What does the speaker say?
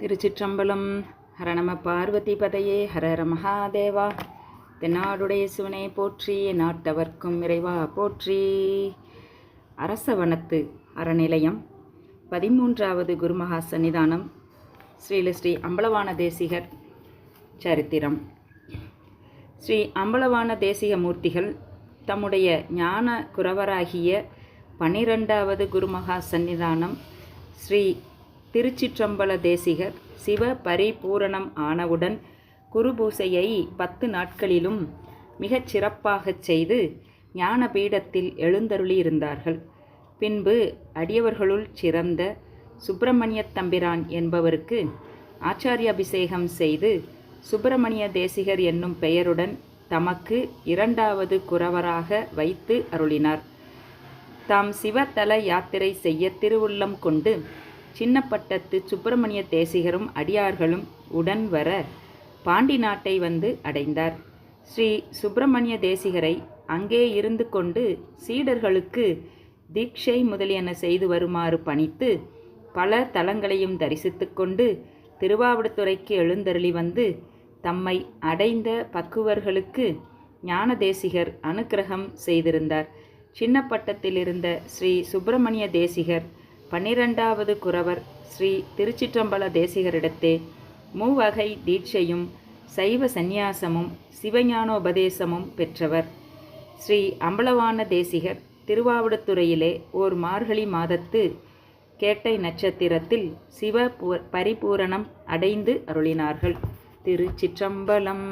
திருச்சிற்றம்பலம். ஹர நம பார்வதி பதையே ஹர ஹர மகாதேவா. தென்னாடுடைய சிவனை போற்றி, நாட்டவர்க்கும் இறைவா போற்றி. அரசவனத்து அறநிலையம் 13வது குருமகா சன்னிதானம் ஸ்ரீ அம்பலவான தேசிகர் சரித்திரம். ஸ்ரீ அம்பலவான தேசிக மூர்த்திகள் தம்முடைய ஞான குரவராகிய 12வது குருமகா சன்னிதானம் ஸ்ரீ திருச்சிற்றம்பல தேசிகர் சிவ பரிபூரணம் ஆனவுடன் குருபூசையை 10 நாட்களிலும் மிகச் சிறப்பாகச் செய்து ஞான பீடத்தில் எழுந்தருளியிருந்தார்கள். பின்பு அடியவர்களுள் சிறந்த சுப்பிரமணியத் தம்பிரான் என்பவருக்கு ஆச்சாரியாபிஷேகம் செய்து சுப்பிரமணிய தேசிகர் என்னும் பெயருடன் தமக்கு 2வது குரவராக வைத்து அருளினார். தாம் சிவத்தல யாத்திரை செய்ய திருவுள்ளம் கொண்டு சின்னப்பட்டத்து சுப்பிரமணிய தேசிகரும் அடியார்களும் உடன் வர பாண்டி நாட்டை வந்து அடைந்தார். ஸ்ரீ சுப்பிரமணிய தேசிகரை அங்கே இருந்து கொண்டு சீடர்களுக்கு தீட்சை முதலியன செய்து வருமாறு பணித்து பல தலங்களையும் தரிசித்து கொண்டு திருவாவடுதுறைக்கு எழுந்தருளி வந்து தம்மை அடைந்த பக்குவர்களுக்கு ஞான தேசிகர் அனுக்கிரகம் செய்திருந்தார். சின்னப்பட்டத்தில் இருந்த ஸ்ரீ சுப்பிரமணிய தேசிகர் 12வது குரவர் ஸ்ரீ திருச்சிற்றம்பல தேசிகரிடத்தே மூவகை தீட்சையும் சைவ சந்நியாசமும் சிவஞானோபதேசமும் பெற்றவர். ஸ்ரீ அம்பலவான தேசிகர் திருவாவடுதுறையிலே ஓர் மார்கழி மாதத்து கேட்டை நட்சத்திரத்தில் சிவ பரிபூரணம் அடைந்து அருளினார்கள். திருச்சிற்றம்பலம்.